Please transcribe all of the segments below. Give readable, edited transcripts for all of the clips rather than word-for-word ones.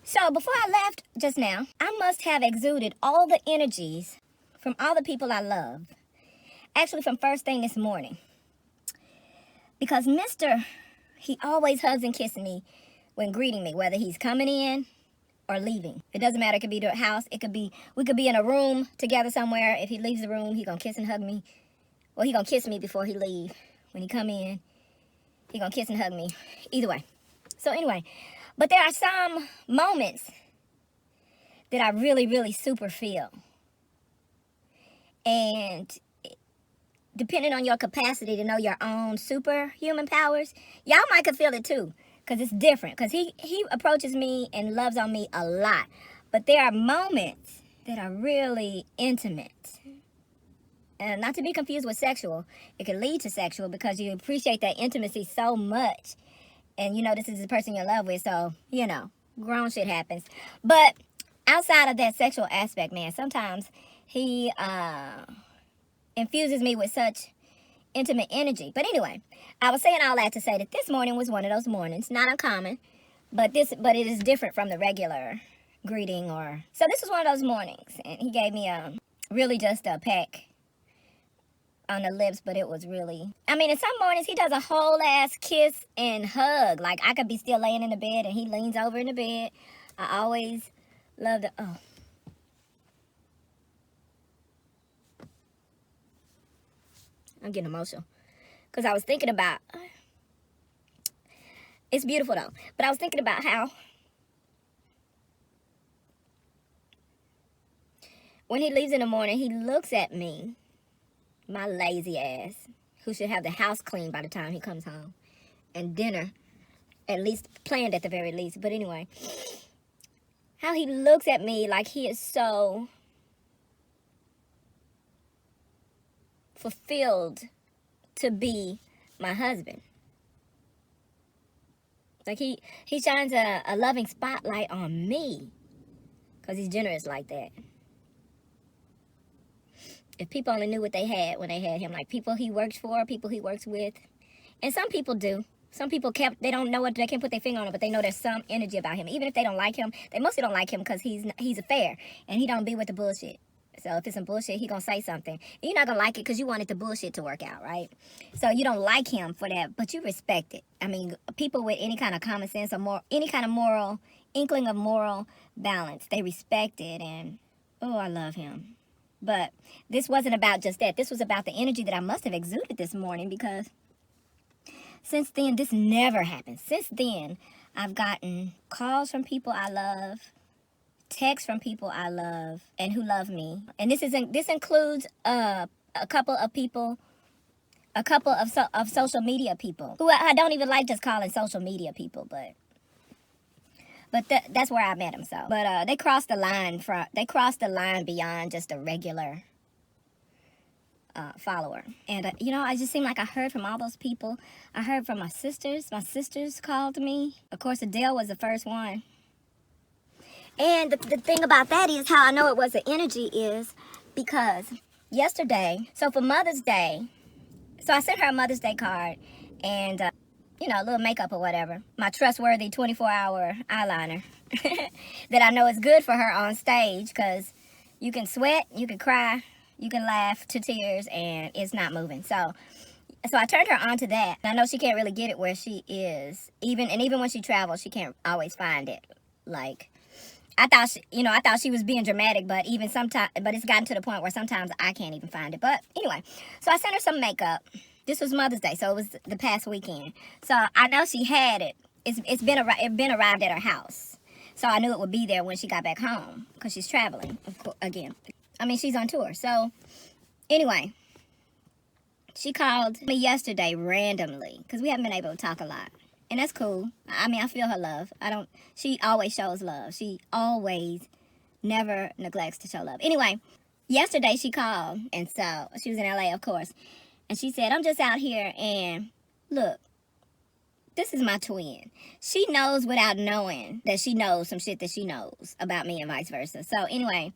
So before I left just now, I must have exuded all the energies from all the people I love. Actually, from first thing this morning. Because Mr. He always hugs and kisses me when greeting me, whether he's coming in or leaving. It doesn't matter. It could be to a house. We could be in a room together somewhere. If he leaves the room, he gonna kiss and hug me. Well, he gonna kiss me before he leave. When he come in, he gonna kiss and hug me. Either way. So anyway, but there are some moments that I really, really super feel. And depending on your capacity to know your own superhuman powers, y'all might could feel it too. Because it's different. Because he approaches me and loves on me a lot. But there are moments that are really intimate. And not to be confused with sexual. It can lead to sexual because you appreciate that intimacy so much. And you know this is the person you're in love with. So, you know, grown shit happens. But outside of that sexual aspect, man, sometimes he infuses me with such intimate energy. But anyway, I was saying all that to say that this morning was one of those mornings. Not uncommon, but it is different from the regular greeting or... So this was one of those mornings, and he gave me really just a peck on the lips, but it was really... I mean, in some mornings, he does a whole ass kiss and hug. Like, I could be still laying in the bed, and he leans over in the bed. I always love the... Oh. I'm getting emotional. Because I was thinking about... It's beautiful, though. But I was thinking about how... When he leaves in the morning, he looks at me, my lazy ass, who should have the house clean by the time he comes home. And dinner, at least planned at the very least. But anyway, how he looks at me like he is so fulfilled to be my husband. Like he shines a loving spotlight on me because he's generous like that. If people only knew what they had when they had him, like people he works for, people he works with. And some people do. Some people they don't know what, they can't put their finger on it, but they know there's some energy about him. Even if they don't like him, they mostly don't like him because he's a fair and he don't be with the bullshit. So if it's some bullshit, he gonna say something. And you're not gonna like it because you wanted the bullshit to work out, right? So you don't like him for that, but you respect it. I mean, people with any kind of common sense or any kind of moral, inkling of moral balance, they respect it and, oh, I love him. But this wasn't about just that. This was about the energy that I must have exuded this morning because since then, this never happened. Since then, I've gotten calls from people I love, texts from people I love and who love me. And this includes a couple of people, a couple of social media people who I don't even like just calling social media people, but that's where I met them. So, but they crossed the line beyond just a regular follower. And you know, I just seemed like I heard from all those people. I heard from my sisters. My sisters called me. Of course, Adele was the first one. And the thing about that is how I know it was the energy is because yesterday, so for Mother's Day, so I sent her a Mother's Day card and you know, a little makeup or whatever. My trustworthy 24-hour eyeliner that I know is good for her on stage because you can sweat, you can cry, you can laugh to tears, and it's not moving. So I turned her on to that. I know she can't really get it where she is. Even when she travels, she can't always find it. Like, I thought she was being dramatic, but it's gotten to the point where sometimes I can't even find it. But anyway, so I sent her some makeup. This was Mother's Day, so it was the past weekend. So I know she had it. It's been arrived at her house. So I knew it would be there when she got back home because she's traveling again. I mean, she's on tour. So anyway, she called me yesterday randomly because we haven't been able to talk a lot. And that's cool. I mean, I feel her love. She always shows love. She always never neglects to show love. Anyway, yesterday she called, and so she was in LA, of course. And she said, I'm just out here, and look, this is my twin. She knows without knowing that she knows some shit that she knows about me and vice versa. So anyway,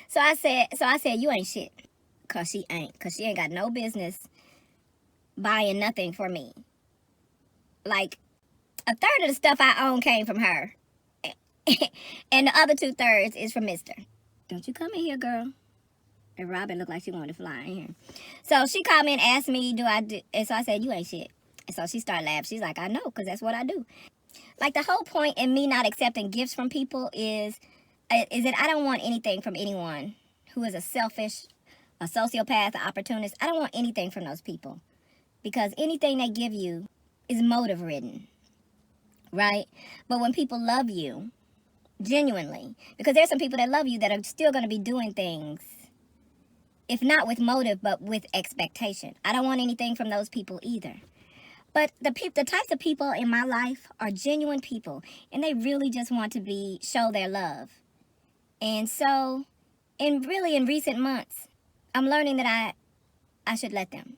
so I said, you ain't shit. Because she ain't got no business buying nothing for me. Like, a third of the stuff I own came from her. And the other 2/3 is from Mister. Don't you come in here, girl. And Robin looked like she wanted to fly in here. So she called me and asked me, do I do? And so I said, you ain't shit. And so she started laughing. She's like, I know, because that's what I do. Like, the whole point in me not accepting gifts from people is that I don't want anything from anyone who is a selfish, a sociopath, an opportunist. I don't want anything from those people, because anything they give you is motive ridden, right? But when people love you genuinely, because there's some people that love you that are still going to be doing things, if not with motive, but with expectation. I don't want anything from those people either. But the types of people in my life are genuine people, and they really just want to show their love. And so, in recent months, I'm learning that I should let them.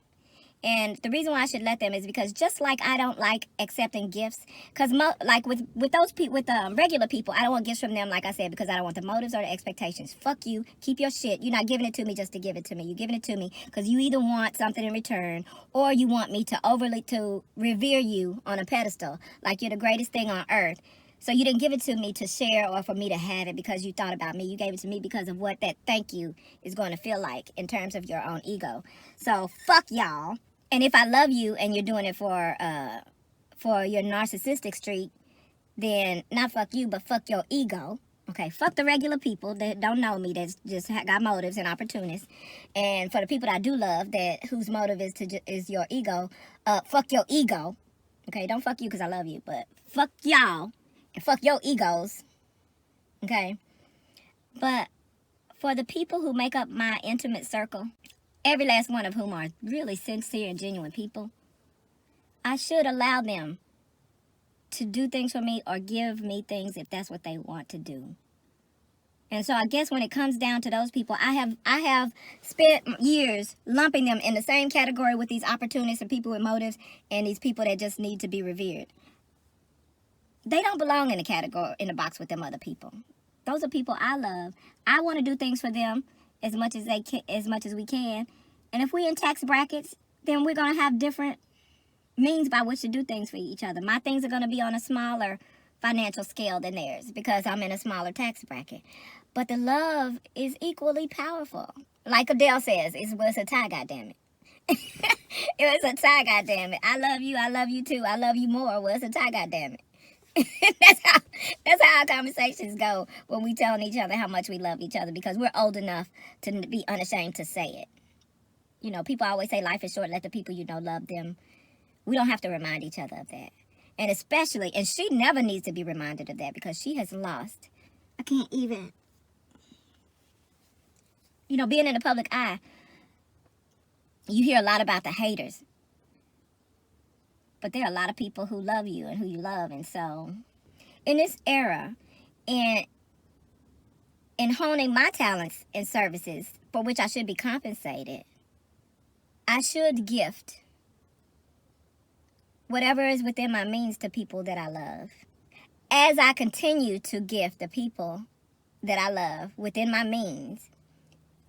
And the reason why I should let them is because just like I don't like accepting gifts, because like with those people, with regular people, I don't want gifts from them, like I said, because I don't want the motives or the expectations. Fuck you. Keep your shit. You're not giving it to me just to give it to me. You're giving it to me because you either want something in return, or you want me to revere you on a pedestal, like you're the greatest thing on earth. So you didn't give it to me to share or for me to have it because you thought about me. You gave it to me because of what that thank you is going to feel like in terms of your own ego. So fuck y'all. And if I love you and you're doing it for your narcissistic streak, then not fuck you, but fuck your ego. Okay, fuck the regular people that don't know me, that just got motives and opportunists. And for the people that I do love, whose motive is your ego, fuck your ego. Okay, don't fuck you because I love you, but fuck y'all and fuck your egos. Okay, but for the people who make up my intimate circle, every last one of whom are really sincere and genuine people, I should allow them to do things for me or give me things if that's what they want to do. And so I guess when it comes down to those people, I have spent years lumping them in the same category with these opportunists and people with motives and these people that just need to be revered. They don't belong in the box with them other people. Those are people I love. I want to do things for them as much as we can. And if we in tax brackets, then we're going to have different means by which to do things for each other. My things are going to be on a smaller financial scale than theirs because I'm in a smaller tax bracket. But the love is equally powerful. Like Adele says, it's a tie, goddammit. It was a tie, goddammit. I love you too. I love you more. Well, it's a tie, goddammit. That's how our conversations go when we telling each other how much we love each other, because we're old enough to be unashamed to say it. You know, people always say life is short, let the people you know love them. We don't have to remind each other of that. And she never needs to be reminded of that because she has lost. I can't even. You know, being in the public eye, you hear a lot about the haters. But there are a lot of people who love you and who you love. And so, in this era, in honing my talents and services, for which I should be compensated, I should gift whatever is within my means to people that I love. As I continue to gift the people that I love within my means,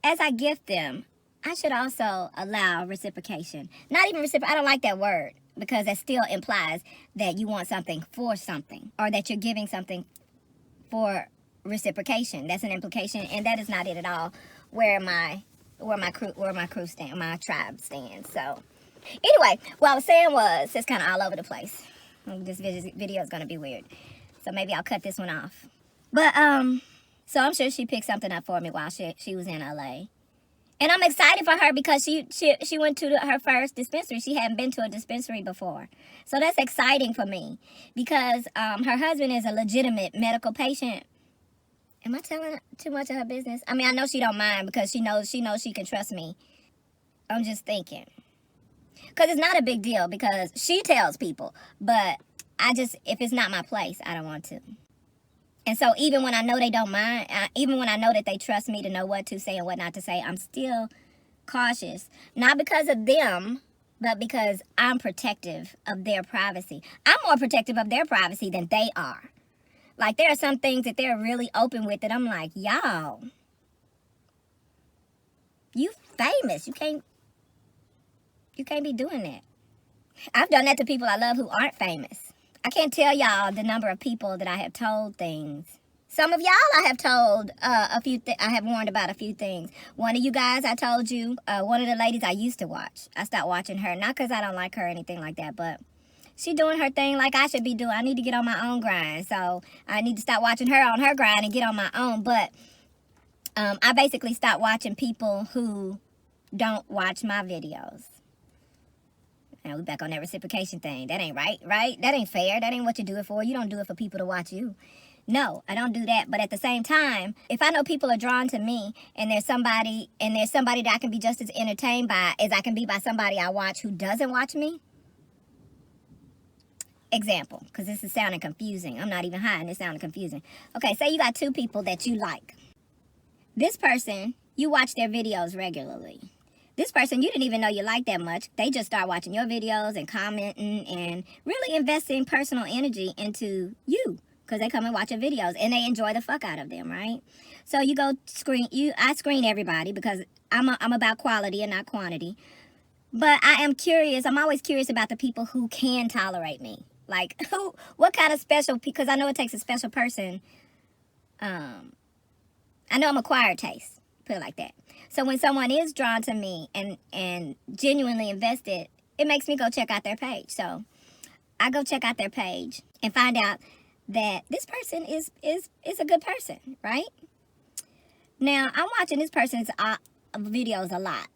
as I gift them, I should also allow reciprocation. Not even I don't like that word, because that still implies that you want something for something, or that you're giving something for reciprocation. That's an implication, and that is not it at all. Where my tribe stands. So anyway, what I was saying was, it's kind of all over the place. This video is gonna be weird, so maybe I'll cut this one off. But so I'm sure she picked something up for me while she was in LA. And I'm excited for her because she went to her first dispensary. She hadn't been to a dispensary before. So that's exciting for me because her husband is a legitimate medical patient. Am I telling too much of her business? I mean, I know she don't mind because she knows she can trust me. I'm just thinking. Because it's not a big deal because she tells people. But if it's not my place, I don't want to. And so even when I know they don't mind, even when I know that they trust me to know what to say and what not to say, I'm still cautious. Not because of them, but because I'm protective of their privacy. I'm more protective of their privacy than they are. Like, there are some things that they're really open with that I'm like, y'all, you famous. You can't be doing that. I've done that to people I love who aren't famous. I can't tell y'all the number of people that I have told things Some of y'all I have told I have warned about a few things. One of you guys I told you, one of the ladies I used to watch. I stopped watching her, not because I don't like her or anything like that, but she doing her thing like I should be doing. I need to get on my own grind. So I need to stop watching her on her grind and get on my own. But I basically stopped watching people who don't watch my videos. Now we back on that reciprocation thing. That ain't right? That ain't fair. That ain't what you do it for. You don't do it for people to watch you. No, I don't do that. But at the same time, if I know people are drawn to me and there's somebody that I can be just as entertained by as I can be by somebody I watch who doesn't watch me. Example, because this is sounding confusing. I'm not even high and it's sounding confusing. Okay, say you got two people that you like. This person, you watch their videos regularly. This person, you didn't even know you liked that much. They just start watching your videos and commenting and really investing personal energy into you. Because they come and watch your videos and they enjoy the fuck out of them, right? So you go I screen everybody because I'm about quality and not quantity. But I am curious, I'm always curious about the people who can tolerate me. Like, what kind of special, because I know it takes a special person. I know I'm acquired taste, put it like that. So when someone is drawn to me and genuinely invested, it makes me go check out their page. So I go check out their page and find out that this person is a good person, right? Now, I'm watching this person's videos a lot.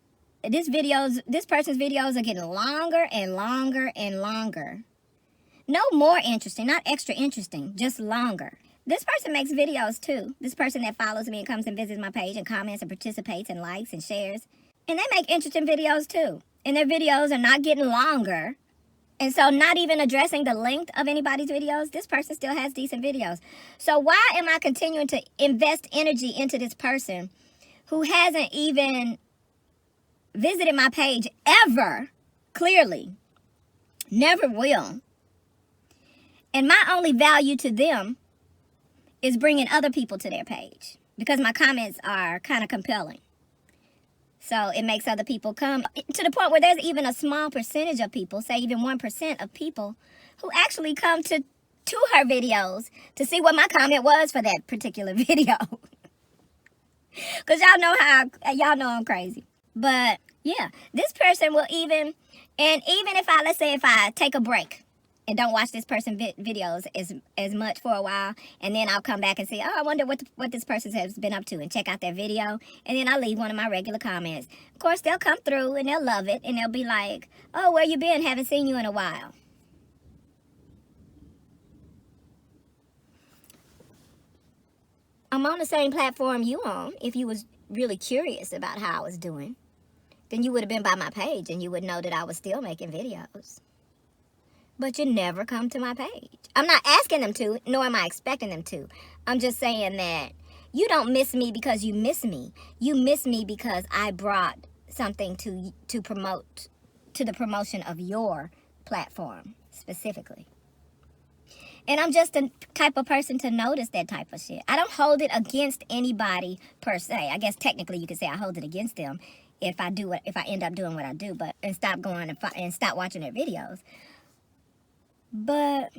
This person's videos are getting longer and longer and longer. No more interesting, not extra interesting, just longer. This person makes videos too. This person that follows me and comes and visits my page and comments and participates and likes and shares. And they make interesting videos too. And their videos are not getting longer. And so not even addressing the length of anybody's videos, this person still has decent videos. So why am I continuing to invest energy into this person who hasn't even visited my page ever, clearly, never will? And my only value to them is bringing other people to their page because my comments are kind of compelling. So it makes other people come to the point where there's even a small percentage of people, say even 1% of people, who actually come to her videos to see what my comment was for that particular video. Because y'all know I'm crazy. But yeah, this person will even if I take a break and don't watch this person's videos as much for a while, and then I'll come back and say, oh, I wonder what this person has been up to, and check out their video, and then I'll leave one of my regular comments. Of course, they'll come through, and they'll love it, and they'll be like, oh, where you been? Haven't seen you in a while. I'm on the same platform you on. If you was really curious about how I was doing, then you would have been by my page, and you would know that I was still making videos. But you never come to my page. I'm not asking them to, nor am I expecting them to. I'm just saying that you don't miss me because you miss me. You miss me because I brought something to promote, to the promotion of your platform specifically. And I'm just the type of person to notice that type of shit. I don't hold it against anybody per se. I guess technically you could say I hold it against them if I end up doing what I do, and stop going and stop watching their videos. But,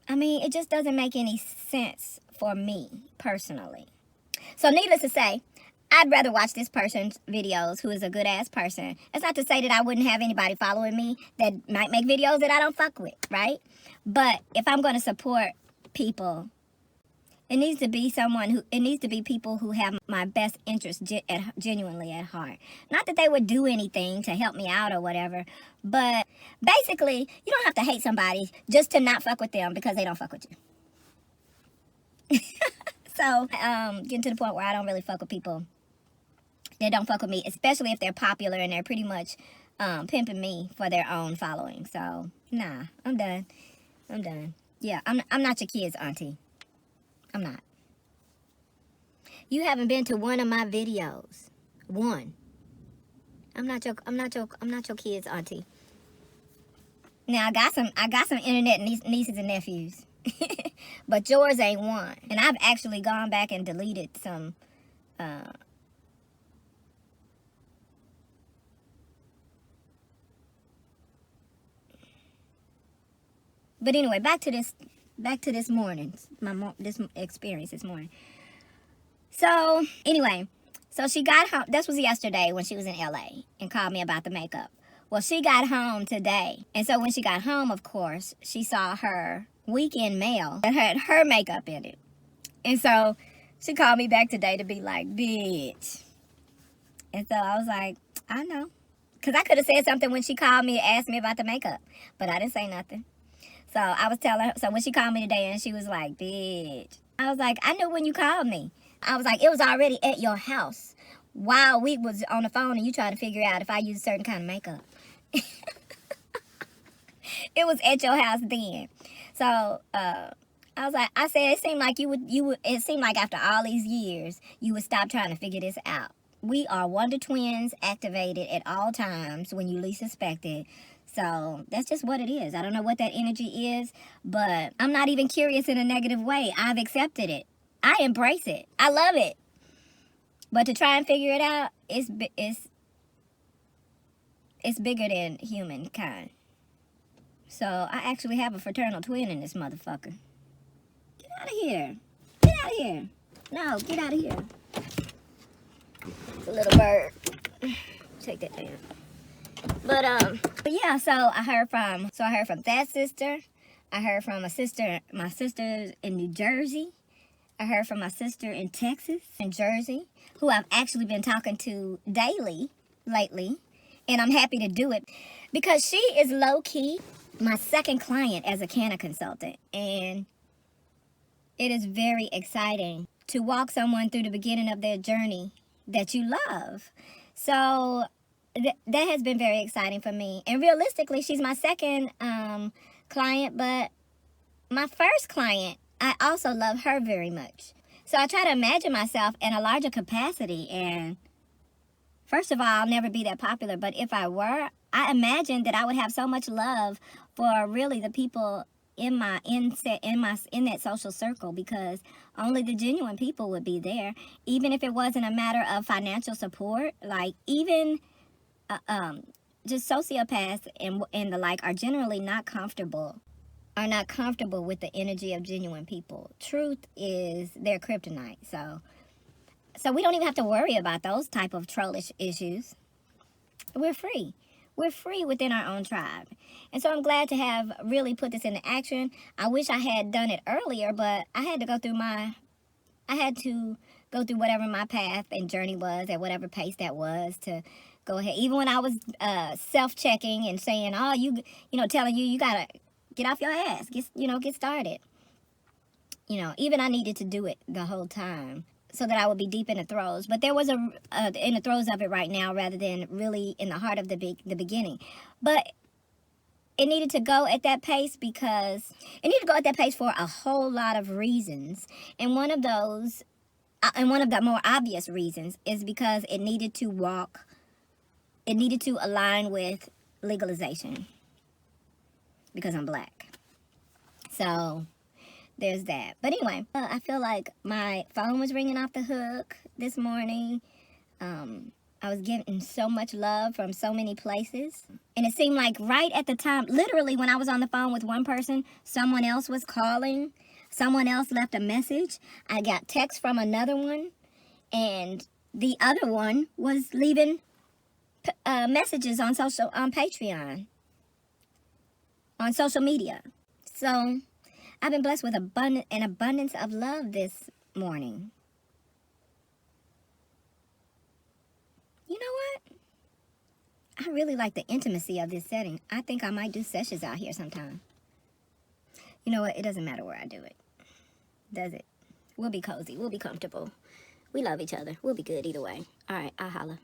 I mean, it just doesn't make any sense for me, personally. So, needless to say, I'd rather watch this person's videos who is a good-ass person. That's not to say that I wouldn't have anybody following me that might make videos that I don't fuck with, right? But if I'm going to support people, it needs to be people who have my best interest genuinely at heart. Not that they would do anything to help me out or whatever, but basically, you don't have to hate somebody just to not fuck with them because they don't fuck with you. So, getting to the point where I don't really fuck with people that don't fuck with me, especially if they're popular and they're pretty much pimping me for their own following. So, nah, I'm done. Yeah, I'm not your kid's auntie. I'm not. You haven't been to one of my videos. One. I'm not your kid's auntie. Now I got some internet nieces and nephews. But yours ain't one. And I've actually gone back and deleted some but anyway, back to this back to this morning, this experience this morning. So anyway, so she got home. This was yesterday when she was in LA and called me about the makeup. Well, she got home today, and so when she got home, of course, she saw her weekend mail that had her makeup in it, and so she called me back today to be like, bitch. And so I was like, I know, because I could have said something when she called me and asked me about the makeup, but I didn't say nothing. So I was telling her, so when she called me today and she was like, bitch, I was like, I knew when you called me. I was like, it was already at your house while we was on the phone and you tried to figure out if I use a certain kind of makeup. It was at your house then. So I was like, I said, it seemed like it seemed like after all these years, you would stop trying to figure this out. We are Wonder Twins activated at all times when you least expect it. So that's just what it is. I don't know what that energy is, but I'm not even curious in a negative way. I've accepted it. I embrace it. I love it. But to try and figure it out, it's bigger than humankind. So I actually have a fraternal twin in this motherfucker. Get out of here. Get out of here. No, get out of here. It's a little bird. Take that down. But yeah, so I heard from that sister. I heard from my sister in New Jersey. I heard from my sister in Texas and Jersey, who I've actually been talking to daily lately. And I'm happy to do it because she is low-key my second client as a canna consultant. And it is very exciting to walk someone through the beginning of their journey that you love. So that has been very exciting for me. And realistically, she's my second client, but my first client, I also love her very much. So I try to imagine myself in a larger capacity. And first of all, I'll never be that popular. But if I were, I imagine that I would have so much love for really the people in that social circle, because only the genuine people would be there. Even if it wasn't a matter of financial support, like even just sociopaths and the like are generally not comfortable with the energy of genuine people. Truth is their kryptonite. So we don't even have to worry about those type of trollish issues. We're free. We're free within our own tribe. And so I'm glad to have really put this into action. I wish I had done it earlier, but I had to go through whatever my path and journey was at whatever pace that was to go ahead. Even when I was self-checking and saying, oh, telling you gotta get off your ass, get started. Even I needed to do it the whole time so that I would be deep in the throes. But there was in the throes of it right now rather than really in the heart of the beginning. But it needed to go at that pace for a whole lot of reasons. And one of those, and one of the more obvious reasons, is because it needed to align with legalization. Because I'm black. So there's that. But anyway, I feel like my phone was ringing off the hook this morning. I was getting so much love from so many places. And it seemed like right at the time, literally when I was on the phone with one person, someone else was calling. Someone else left a message. I got text from another one. And the other one was leaving messages on Patreon. On social media. So I've been blessed with an abundance of love this morning. You know what? I really like the intimacy of this setting. I think I might do sessions out here sometime. You know what? It doesn't matter where I do it. Does it? We'll be cozy. We'll be comfortable. We love each other. We'll be good either way. All right, I'll holla.